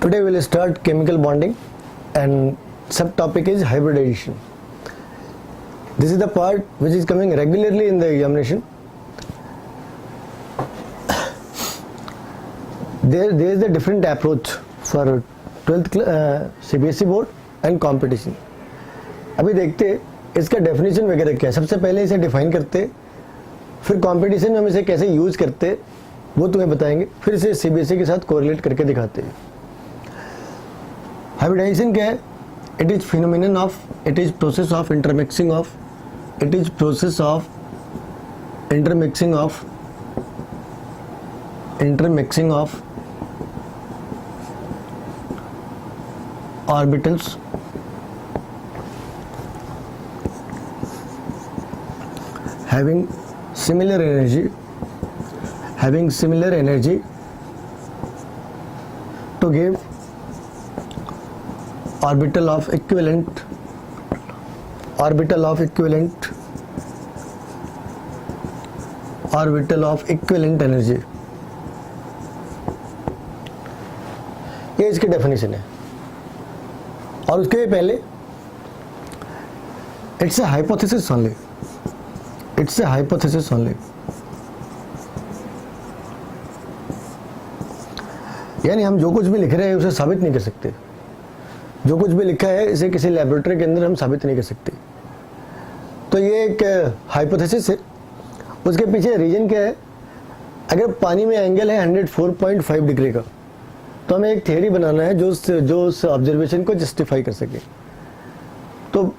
Today we will start chemical bonding and subtopic is hybridization. This is the part which is coming regularly in the examination. There is a different approach for 12th CBSE board and competition. अभी देखते इसका definition वगैरह क्या है. सबसे पहले इसे define करते, फिर कंपटीशन में हम इसे कैसे यूज करते वो तुम्हें बताएंगे, फिर इसे सीबीएसई के साथ कोरिलेट करके दिखाते हैं. हाइब्रिडाइजेशन क्या है? It is phenomenon of, it is process of intermixing of, it is process of intermixing of orbitals having similar energy to give orbital of equivalent energy. ये इसकी डेफिनेशन है. और उसके पहले इट्स ए हाइपोथेसिस ओनली. यानी हम जो कुछ भी लिख रहे हैं उसे साबित नहीं कर सकते. जो कुछ भी लिखा है इसे किसी लैबोरेटरी के अंदर हम साबित नहीं कर सकते. तो ये एक हाइपोथेसिस है. उसके पीछे रीजन क्या है? अगर पानी में एंगल है 104.5 डिग्री का, तो हमें एक थियरी बनाना है जो उस ऑब्जर्वेशन को जस्टिफाई कर सके. तो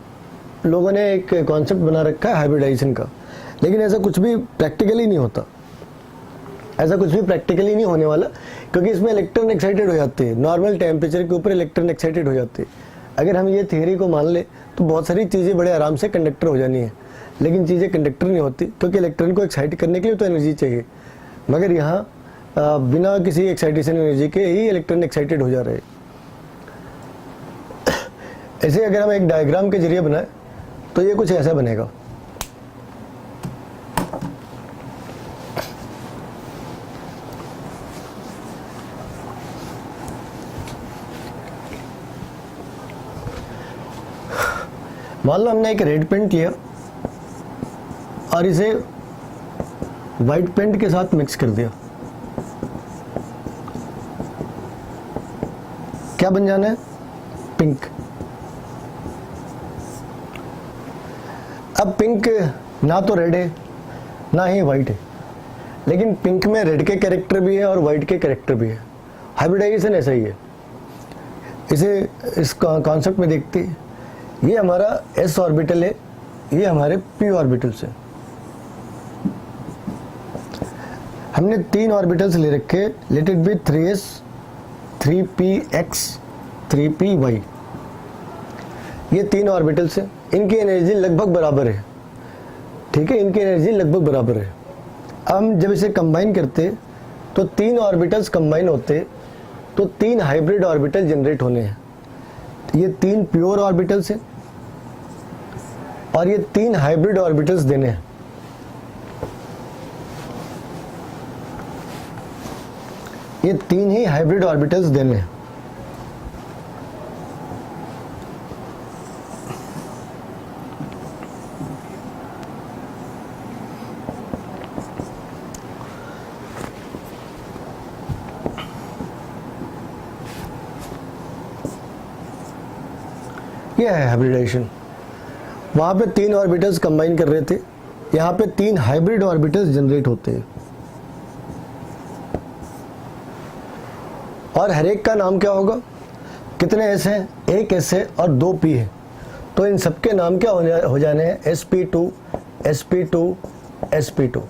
लोगों ने एक कॉन्सेप्ट बना रखा है हाइब्रिडाइजेशन का, लेकिन ऐसा कुछ भी प्रैक्टिकली नहीं होता. ऐसा कुछ भी प्रैक्टिकली नहीं होने वाला, क्योंकि इसमें इलेक्ट्रॉन एक्साइटेड हो जाते हैं. नॉर्मल टेम्परेचर के ऊपर इलेक्ट्रॉन एक्साइटेड हो जाते हैं. अगर हम ये थियरी को मान ले तो बहुत सारी चीज़ें बड़े आराम से कंडक्टर हो जानी है, लेकिन चीज़ें कंडक्टर नहीं होती, क्योंकि इलेक्ट्रॉन को एक्साइट करने के लिए तो एनर्जी चाहिए. मगर यहाँ बिना किसी एक्साइटेशन एनर्जी के ही इलेक्ट्रॉन एक्साइटेड हो जा रहे हैं. ऐसे अगर हम एक डायग्राम के जरिए बनाए तो ये कुछ ऐसा बनेगा. मान लो हमने एक रेड पेंट लिया और इसे व्हाइट पेंट के साथ मिक्स कर दिया. क्या बन जाना है? पिंक. अब पिंक ना तो रेड है ना ही वाइट है, लेकिन पिंक में रेड के कैरेक्टर भी है और वाइट के कैरेक्टर भी है. हाइब्रिडाइजेशन ऐसा ही है. इसे इस कॉन्सेप्ट में देखते हैं. ये हमारा s ऑर्बिटल है, ये हमारे p ऑर्बिटल्स है. हमने 3 ऑर्बिटल्स ले रखे. Let it be 3s 3px 3py. ये 3 ऑर्बिटल्स हैं. इनकी एनर्जी लगभग बराबर है. ठीक है, इनकी एनर्जी लगभग बराबर है. हम जब इसे कंबाइन करते तो 3 ऑर्बिटल्स कंबाइन होते तो 3 हाइब्रिड ऑर्बिटल जनरेट होने हैं. ये 3 प्योर ऑर्बिटल्स हैं और ये 3 हाइब्रिड ऑर्बिटल्स देने हैं. ये 3 ही हाइब्रिड ऑर्बिटल्स देने हैं. यह है हाइब्रिडाइजेशन. वहां पे 3 ऑर्बिटल्स कंबाइन कर रहे थे, यहाँ पे 3 हाइब्रिड ऑर्बिटल्स जनरेट होते हैं. और हर एक का नाम क्या होगा? कितने एस हैं? एक एस है और 2 पी है. तो इन सबके नाम क्या हो जाने हैं? sp2 sp2 sp2.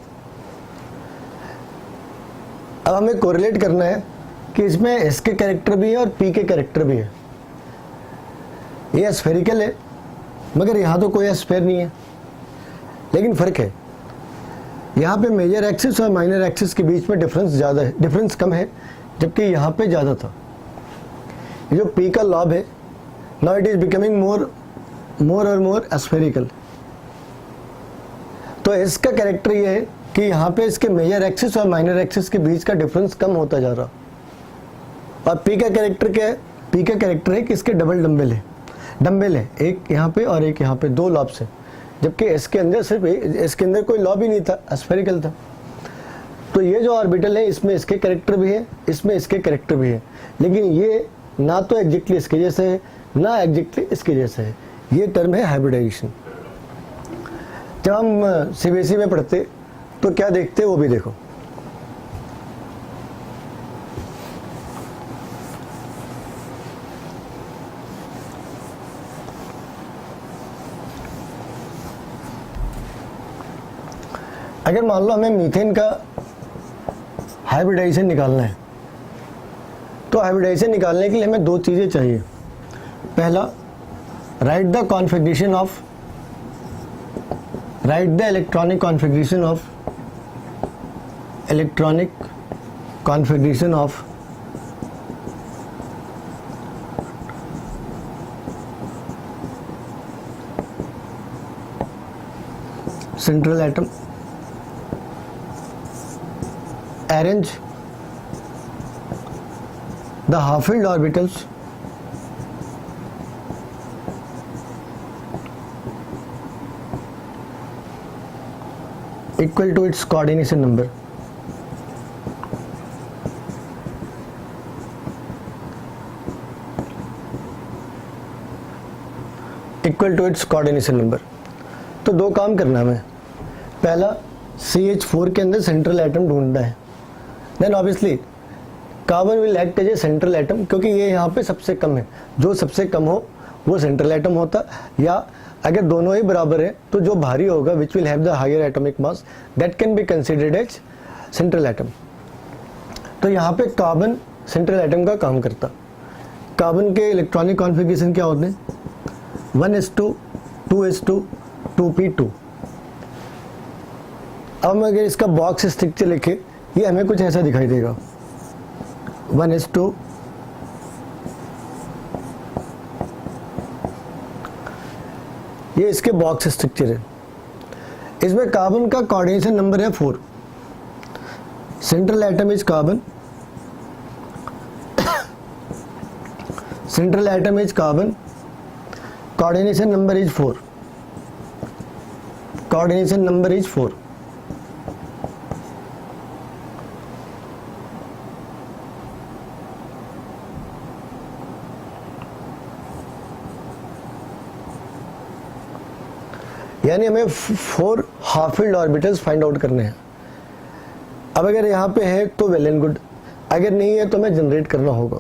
अब हमें कोरिलेट करना है कि इसमें एस के कैरेक्टर भी है और पी के कैरेक्टर भी है. ये स्फेरिकल है, मगर यहाँ तो कोई स्फेयर नहीं है. लेकिन फर्क है, यहाँ पे मेजर एक्सिस और माइनर एक्सिस के बीच में डिफरेंस कम है, जबकि यहाँ पे ज़्यादा था. ये जो पी का लॉब है, now it is becoming more और मोर स्फेरिकल. तो इसका कैरेक्टर ये है कि यहाँ पे इसके मेजर एक्सिस और माइनर एक्सिस के बीच का डिफरेंस कम होता जा रहा. और पी का कैरेक्टर क्या है? पी का कैरेक्टर है कि इसके डबल डम्बल है, एक यहाँ पे और एक यहाँ पे, 2 लॉब्स है, जबकि एस के अंदर सिर्फ एस के अंदर कोई लॉब ही नहीं था, स्फेरिकल था। तो ये जो ऑर्बिटल है इसमें इसके कैरेक्टर भी है, इसमें इसके कैरेक्टर भी है, लेकिन ये ना तो एग्जैक्टली इसके जैसे है ना एग्जैक्टली इसके जैसे है। ये टर्म है हाइब्रिडाइजेशन। जब हम सीबीएसई में पढ़ते तो क्या देखते वो भी देखो। अगर मान लो हमें मीथेन का हाइब्रिडाइजेशन निकालना है, तो हाइब्रिडाइजेशन निकालने के लिए हमें 2 चीज़ें चाहिए। पहला, write the electronic configuration of central atom, arrange the half-filled orbitals equal to its coordination number. Equal to its coordination number. तो 2 काम करना है। पहला, CH4 के अंदर सेंट्रल एटम ढूंढना है। Then obviously carbon will act as a central atom, क्योंकि ये यहाँ पे सबसे कम है। जो सबसे कम हो वो सेंट्रल एटम होता, या अगर दोनों ही बराबर है तो जो भारी होगा which will have the higher atomic mass that can be considered as central atom. तो यहाँ पे कार्बन सेंट्रल एटम का काम करता। कार्बन के इलेक्ट्रॉनिक कॉन्फ़िगरेशन क्या होते हैं? 1s2, 2s2, 2p2। अब हम अगर इसका बॉक्स स्ट्रक्चर लिखे, ये हमें कुछ ऐसा दिखाई देगा। 1s2, ये इसके बॉक्स स्ट्रक्चर है। इसमें कार्बन का कोऑर्डिनेशन नंबर है 4। Central atom is carbon, coordination number is 4। यानी हमें 4 half filled orbitals find out करने हैं। अब अगर यहाँ पे है तो वेल एंड गुड, अगर नहीं है तो हमें जनरेट करना होगा।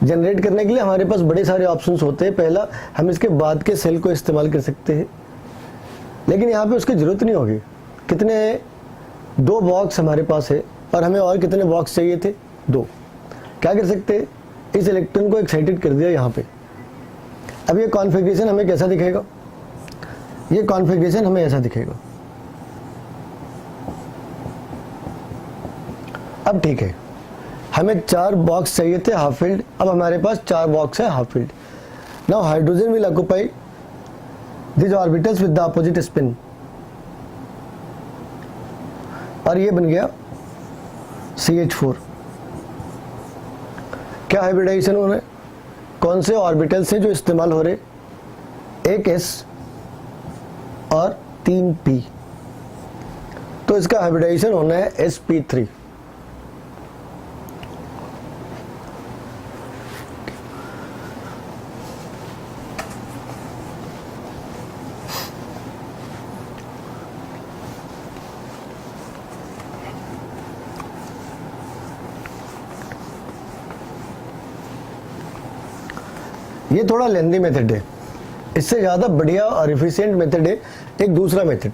जनरेट करने के लिए हमारे पास बड़े सारे ऑप्शंस होते हैं। पहला, हम इसके बाद के सेल को इस्तेमाल कर सकते हैं, लेकिन यहाँ पे उसकी ज़रूरत नहीं होगी। कितने 2 बॉक्स हमारे पास है और हमें और कितने बॉक्स चाहिए थे? 2। क्या कर सकते हैं? इस इलेक्ट्रॉन को एक्साइटेड कर दिया यहाँ पे। अब ये कॉन्फ़िगरेशन हमें कैसा दिखेगा? ये कॉन्फ़िगरेशन हमें ऐसा दिखेगा। अब ठीक है, हमें 4 बॉक्स चाहिए थे हाफ फिल्ड, अब हमारे पास 4 बॉक्स है half filled. Now hydrogen will occupy these orbitals with the opposite spin, और ये बन गया CH4। क्या हाइब्रिडाइजेशन हो रहा है? कौन से ऑर्बिटल्स हैं जो इस्तेमाल हो रहे? एक S और 3 P। तो इसका हाइब्रिडाइजेशन होना है sp3। ये थोड़ा लेंदी मेथड है, इससे ज़्यादा बढ़िया और एफिशिएंट मेथड है एक दूसरा मेथड,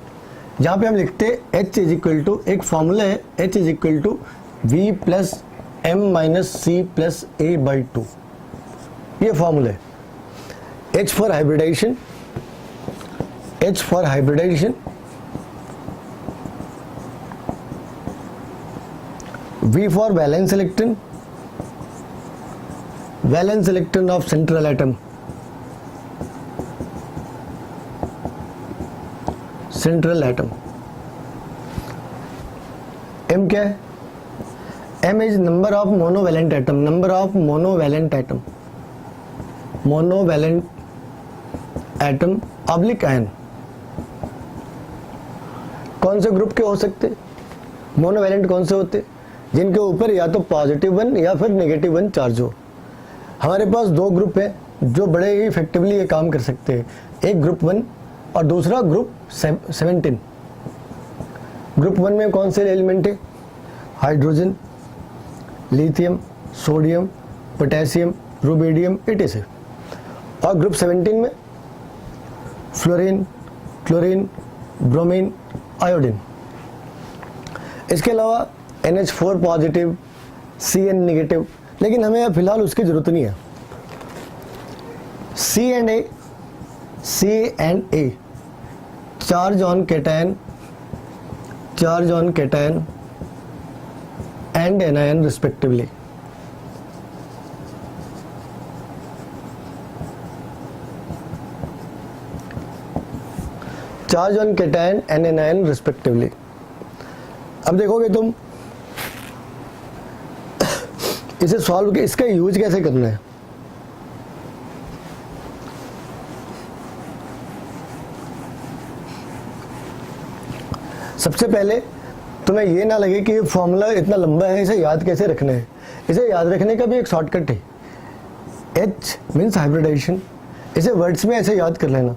जहाँ पे हम लिखते हैं H इज इक्वल टू, एक फॉर्मूला है H is equal to V plus M minus C plus A by 2। ये फॉर्मूला है। H for hybridisation, V for valence electron, valence electron of central atom, M क्या है? M is number of monovalent atom, number of monovalent atom, monovalent atom oblique ion. कौन से group के हो सकते? Monovalent कौन से होते? जिनके ऊपर या तो पॉजिटिव 1 या फिर नेगेटिव 1 चार्ज हो। हमारे पास दो ग्रुप है जो बड़े ही इफेक्टिवली ये काम कर सकते हैं, एक ग्रुप 1 और दूसरा ग्रुप 17। ग्रुप 1 में कौन से एलिमेंट है? Hydrogen, lithium, sodium, potassium, rubidium, etc। और ग्रुप 17 में फ्लोरीन, क्लोरीन, ब्रोमीन, आयोडीन। इसके अलावा NH4 पॉजिटिव, Cn नेगेटिव, लेकिन हमें फिलहाल उसकी जरूरत नहीं है। C and A charge on cation, charge on cation and anion respectively. Charge on cation and anion respectively. अब देखोगे तुम इसे सॉल्व के इसका यूज कैसे करना है। सबसे पहले तुम्हें ये ना लगे कि ये फॉर्मूला इतना लंबा है, इसे याद कैसे रखना है। इसे याद रखने का भी एक शॉर्टकट है, H मीन्स हाइब्रिडाइजेशन। इसे वर्ड्स में ऐसे याद कर लेना।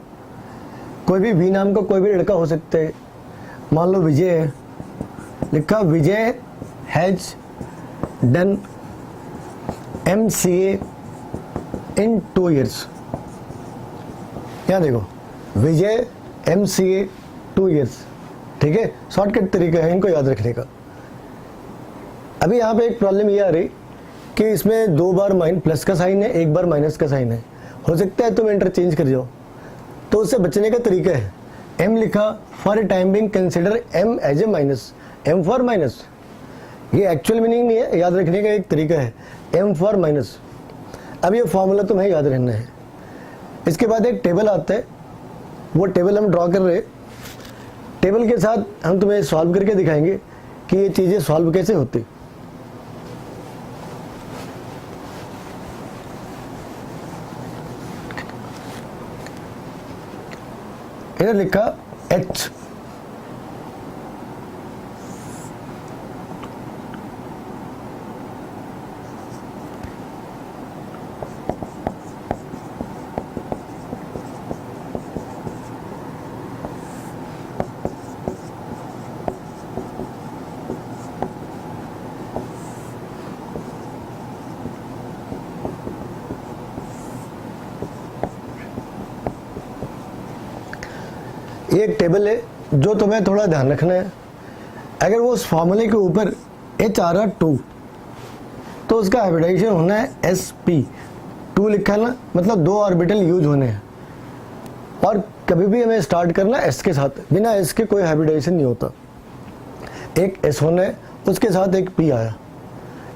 कोई भी V नाम का कोई भी लड़का हो सकता है, मान लो विजय है, लिखा Vijay has done MCA in 2 years। यहाँ देखो विजय MCA 2 years, ठीक है। शॉर्टकट तरीका है इनको याद रखने का। अभी यहाँ पे एक प्रॉब्लम ये आ रही कि इसमें 2 बार प्लस का साइन है, 1 बार माइनस का साइन है। हो सकता है तुम इंटरचेंज कर जाओ, तो उससे बचने का तरीका है M लिखा for a time being consider M as a minus, M for minus. ये एक्चुअल मीनिंग नहीं है, याद रखने का एक तरीका है M फॉर माइनस। अब ये फॉर्मूला तुम्हें याद रहना है। इसके बाद एक टेबल आता है, वो टेबल हम ड्रॉ कर रहे हैं। टेबल के साथ हम तुम्हें सॉल्व करके दिखाएंगे कि ये चीजें सॉल्व कैसे होती। इधर लिखा H, ये एक टेबल है जो तुम्हें थोड़ा ध्यान रखना है। अगर वो उस फॉर्मूले के ऊपर H आ रहा 2, तो उसका हाइब्रिडाइजेशन होना है sp। 2 लिखा है ना, मतलब 2 ऑर्बिटल यूज होने हैं। और कभी भी हमें स्टार्ट करना s के साथ, बिना s के कोई हाइब्रिडाइजेशन नहीं होता। एक s होना है, उसके साथ एक p आया।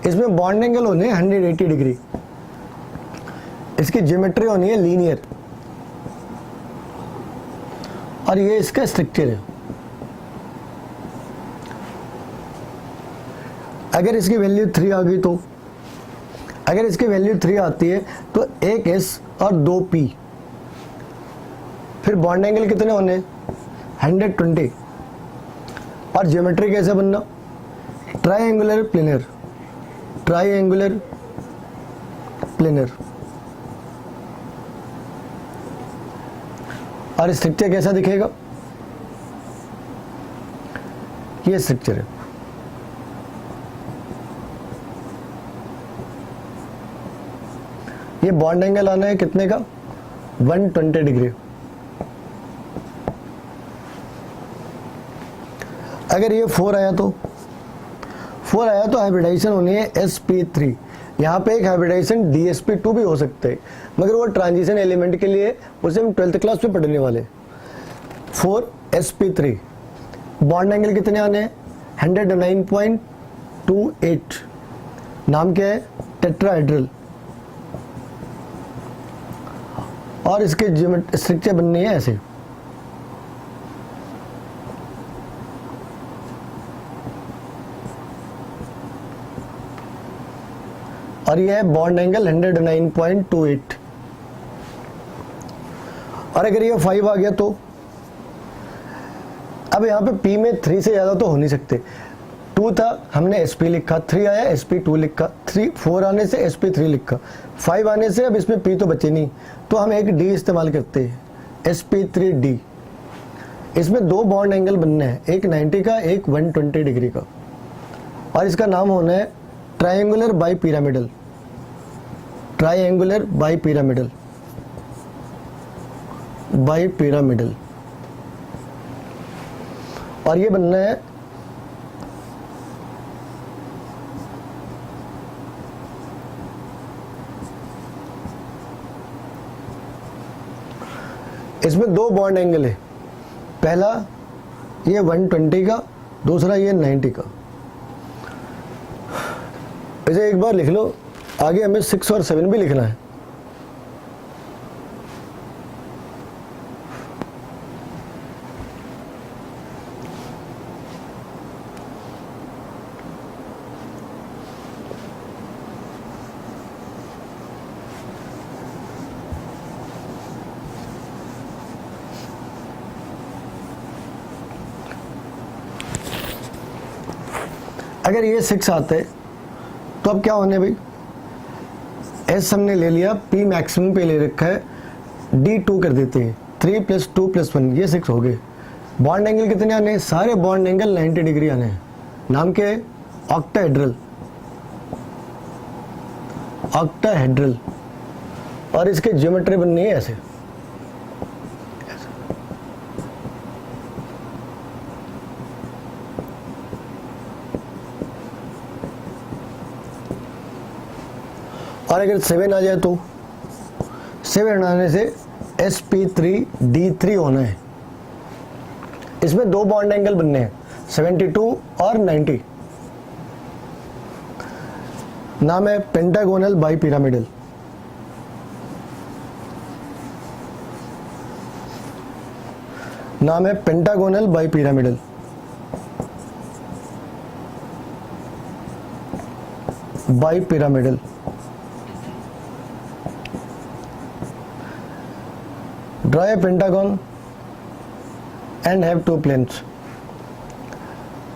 इसमें बॉन्ड एंगल होने हैं 180 डिग्री। इसकी ज्योमेट्री होनी है लीनियर, और ये इसका स्ट्रक्चर है। अगर इसकी वैल्यू 3 आ गई तो, अगर इसकी वैल्यू 3 आती है तो एक S और 2 P। फिर बॉन्ड एंगल कितने होने? 120। और ज्योमेट्री कैसे बनना? Triangular planar, triangular planar. और स्ट्रक्चर कैसा दिखेगा? ये स्ट्रक्चर है। ये बॉन्ड एंगल आना है कितने का? 120 डिग्री। अगर ये 4 आया तो, 4 आया तो हाइब्रिडाइजेशन होनी है sp3। यहाँ पे एक हाइब्रिडाइजेशन dsp2 भी हो सकते हैं, मगर वो ट्रांजिशन एलिमेंट के लिए, उसे हम 12th क्लास में पढ़ने वाले। 4sp3। बॉन्ड एंगल कितने आने हैं? 109.28। नाम क्या है? टेट्राहेड्रल। और इसके स्ट्रक्चर बननी है ऐसे। और ये है बॉन्ड एंगल 109.28। और अगर ये 5 आ गया तो अब यहाँ पे P में 3 से ज़्यादा तो हो नहीं सकते। 2 था, हमने SP लिखा, 3 आया SP2 लिखा, 4 आने से SP3 लिखा, 5 आने से अब इसमें P तो बचे नहीं, तो हम एक D इस्तेमाल करते हैं, SP3D। इसमें 2 बॉन्ड एंगल बनने हैं, एक 90 का, एक 120 डिग्री का, और इसका नाम होना है triangular bi pyramidal. Triangular bi pyramidal, bi pyramidal. और ये बनना है इसमें 2 बॉन्ड एंगल है, पहला ये 120 का, दूसरा ये 90 का। इसे एक बार लिख लो, आगे हमें 6 और 7 भी लिखना है। अगर ये 6 आते तो अब क्या होने भाई, S हमने ले लिया, P मैक्सिमम पे ले रखा है, D 2 कर देते हैं, 3 + 2 + 1 ये 6 हो गए। बॉन्ड एंगल कितने आने हैं, सारे बॉन्ड एंगल 90 डिग्री आने हैं। नाम क्या है, ऑक्टाहेड्रल, ऑक्टाहेड्रल। और इसके ज्योमेट्री बननी है ऐसे, और अगर 7 आ जाए तो 7 आने से SP3D3 होना है। इसमें 2 बॉन्ड एंगल बनने हैं, 72 और 90। नाम है पेंटागोनल बाई पिरामिडल। नाम है pentagonal bi pyramidal. Bi pyramidal. Draw a pentagon and have 2 planes.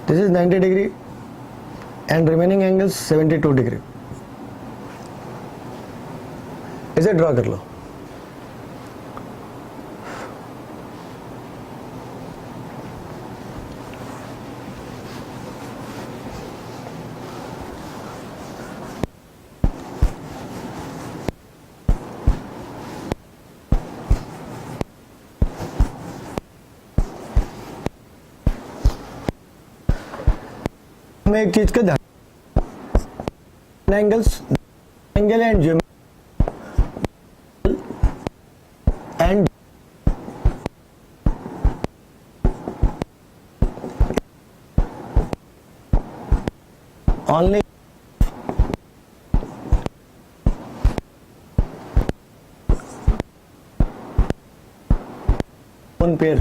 This is 90 degree and remaining angles 72 degree. इसे ड्रॉ कर लो। में एक चीज का ध्यान, angles, angle and geometry and only one pair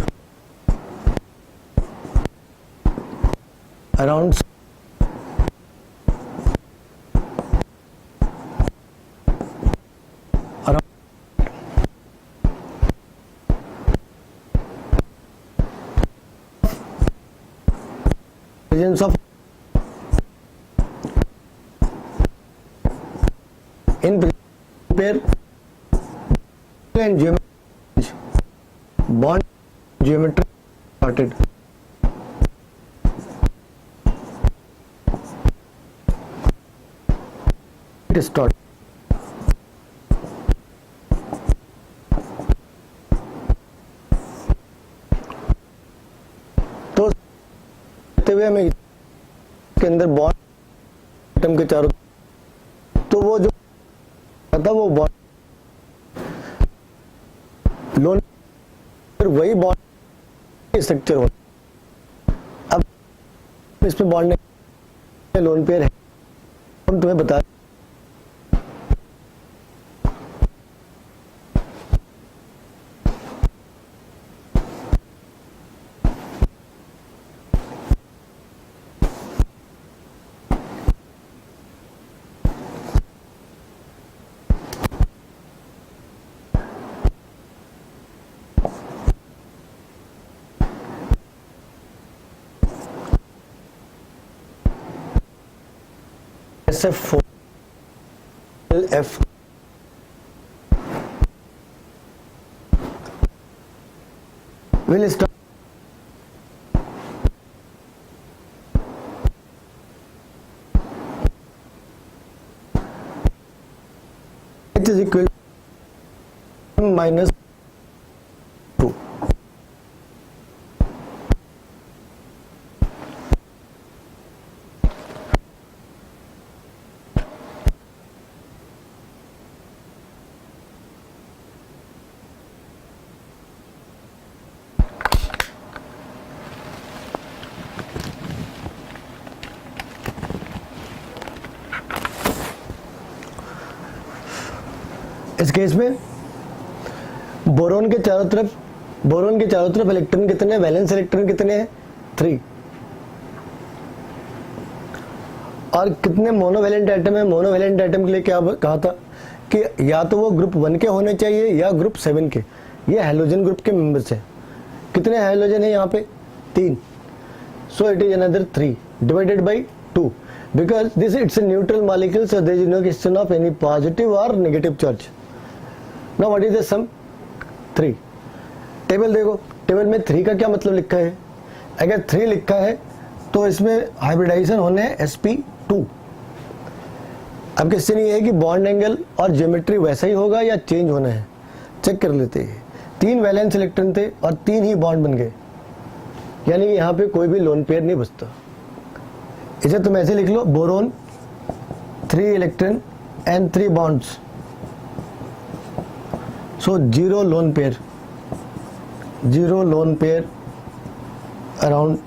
around regions of in pair and geometry bond geometry started. It start. तो हुए हमें के अंदर बॉन्ड एटम के चारों, तो वो जो था वो बॉन्ड लोन, वही बॉन्ड स्ट्रक्चर होता। अब इसमें बॉन्ड लोन पेयर है, हम तुम्हें बता SF4 F will start H is equal to minus 2. इस केस में बोरोन के चारों तरफ इलेक्ट्रॉन कितने, वैलेंस इलेक्ट्रॉन कितने हैं, 3। और कितने मोनोवैलेंट एटम है, मोनोवैलेंट एटम के लिए क्या कहा था कि या तो वो ग्रुप 1 के होने चाहिए या ग्रुप 7 के। ये हैलोजन ग्रुप के मेंबर्स हैं। कितने हैलोजन है यहाँ पे, 3। So it is another 3 divided by 2 because this it's a neutral molecule, so there is no question of any positive or negative charge. Now what is the sum, 3। Table देखो, table में 3 का क्या मतलब लिखा है, अगर 3 लिखा है तो इसमें हाइब्रिडाइजेशन होने है sp2। अब क्वेश्चन ये है कि बॉन्ड एंगल और ज्योमेट्री वैसा ही होगा या चेंज होना है, चेक कर लेते हैं। 3 वैलेंस इलेक्ट्रॉन थे और 3 ही बॉन्ड बन गए, यानी कि यहाँ पे कोई भी लोन पेयर नहीं बचता। इसे तुम ऐसे लिख लो, boron 3 electron and 3 bonds, so 0 lone pair around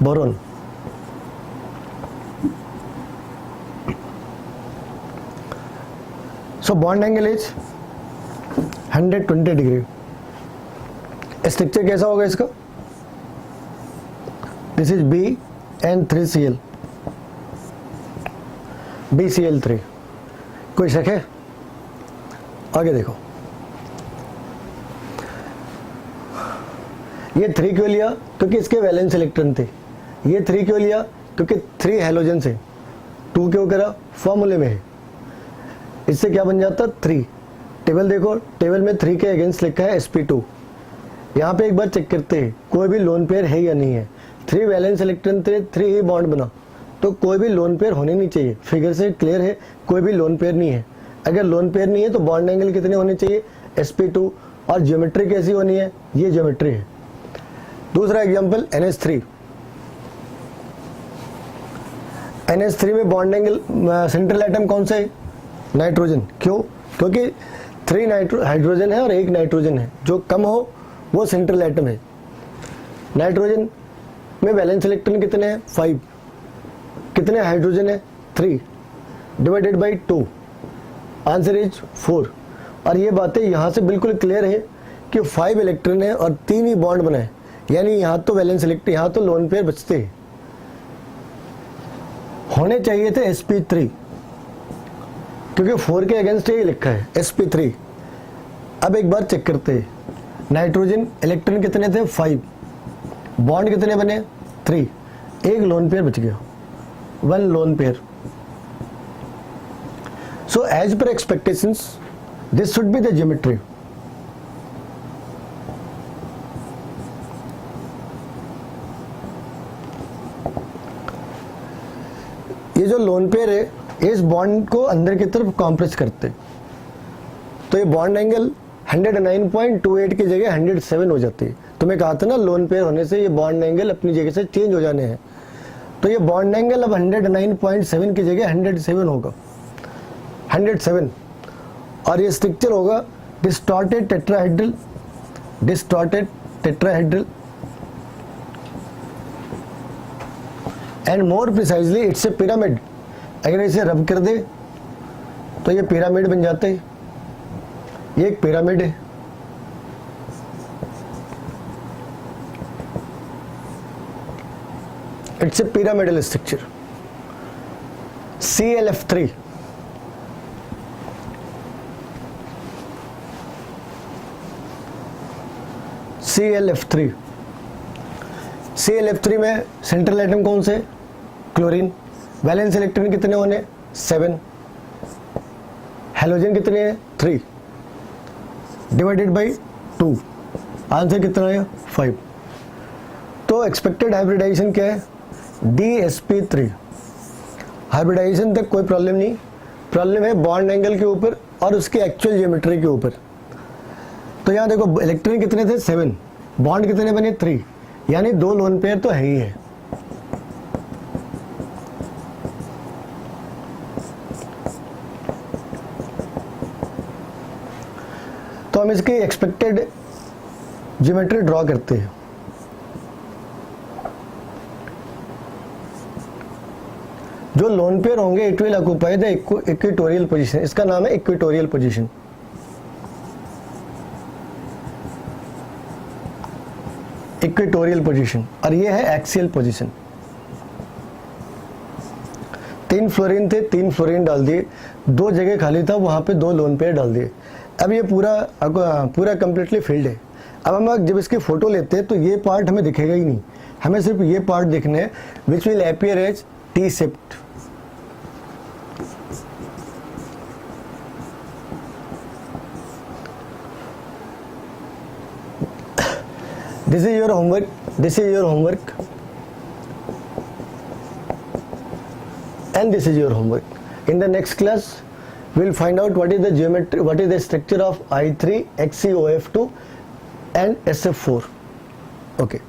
boron. So bond angle is 120 degree. Structure कैसा होगा इसका, दिस इज BN3Cl, BCl3। कोई शक है, आगे देखो। ये 3 क्यों लिया, क्योंकि इसके वैलेंस इलेक्ट्रॉन थे। ये 3 क्यों लिया, क्योंकि 3 हैलोजन से। 2 क्यों करा, फॉर्मूले में है। इससे क्या बन जाता, 3। टेबल देखो, टेबल में 3 के अगेंस्ट लिखा है sp2। यहाँ पे एक बार चेक करते हैं कोई भी लोन पेयर है या नहीं है। 3 वैलेंस इलेक्ट्रॉन थे, 3 ही बॉन्ड बना, तो कोई भी लोन पेयर होने नहीं चाहिए। फिगर से क्लियर है, कोई भी लोन पेयर नहीं है। अगर लोन पेयर नहीं है तो बॉन्ड एंगल कितने होने चाहिए, sp2। और ज्योमेट्री कैसी होनी है, ये ज्योमेट्री है। दूसरा एग्जांपल NH3। NH3 में बॉन्ड एंगल, सेंट्रल एटम कौन सा है, नाइट्रोजन। क्यों, क्योंकि 3 हाइड्रोजन है और 1 नाइट्रोजन है, जो कम हो वो सेंट्रल एटम है। नाइट्रोजन में वैलेंस इलेक्ट्रॉन कितने हैं, 5। कितने हाइड्रोजन है, 3 डिवाइडेड बाई 2, आंसर इज 4। और ये बातें यहाँ से बिल्कुल क्लियर है कि 5 इलेक्ट्रॉन है और 3 ही बॉन्ड बनाए, यानी यहाँ तो वैलेंस इलेक्ट्रॉन, यहाँ तो लोन पेयर बचते हैं। होने चाहिए थे sp3, क्योंकि 4 के अगेंस्ट ही लिखा है sp3। अब एक बार चेक करते हैं, नाइट्रोजन इलेक्ट्रॉन कितने थे, 5। बॉन्ड कितने बने, 3। एक लोन पेयर बच गया, 1 lone pair. So as per expectations this should be the geometry. ये जो लोन पेयर है, इस बॉन्ड को अंदर की तरफ कॉम्प्रेस करते, तो ये बॉन्ड एंगल 109.28 की जगह 107 हो जाती है। तो मैं कहा था ना, लोन पेयर होने से ये बॉन्ड एंगल अपनी जगह से चेंज हो जाने हैं। तो ये बॉन्ड एंगल अब 109.7 की जगह 107 होगा, 107। और ये स्ट्रक्चर होगा distorted tetrahedral and more precisely it's a pyramid. अगर इसे रब कर दे तो ये पिरामिड बन जाते हैं। ये एक पिरामिड है। It's a pyramidal structure. ClF3, ClF3 में सेंट्रल एटम कौन से, क्लोरीन, वैलेंस इलेक्ट्रॉन कितने होने 7, हेलोजन कितने हैं 3 डिवाइडेड बाई 2, आंसर कितना है 5। तो एक्सपेक्टेड हाइब्रिडाइजेशन क्या है DsP3। हाइब्रिडाइजेशन तक कोई प्रॉब्लम नहीं, प्रॉब्लम है बॉन्ड एंगल के ऊपर और उसके एक्चुअल ज्योमेट्री के ऊपर। तो यहाँ देखो इलेक्ट्रॉन कितने थे 7, बॉन्ड कितने बने 3, यानी 2 लोन पेयर तो है ही है। तो हम इसकी एक्सपेक्टेड ज्योमेट्री ड्रॉ करते हैं। जो लोन पेयर होंगे it will occupy the equatorial position, इसका नाम है इक्वेटोरियल पोजीशन। इक्वेटोरियल पोजीशन, और ये है एक्सियल पोजीशन। 3 फ्लोरीन थे, 3 फ्लोरीन डाल दिए, 2 जगह खाली था वहां पे 2 लोन पेयर डाल दिए। अब ये पूरा कंप्लीटली फिल्ड है। अब हम जब इसकी फोटो लेते हैं तो ये पार्ट हमें दिखेगा ही नहीं, हमें सिर्फ ये पार्ट दिखने हैं which will appear as T shift. This is your homework. This is your homework. And this is your homework. In the next class, we'll find out what is the geometry, what is the structure of I3, XeOF2 and SF4. Okay.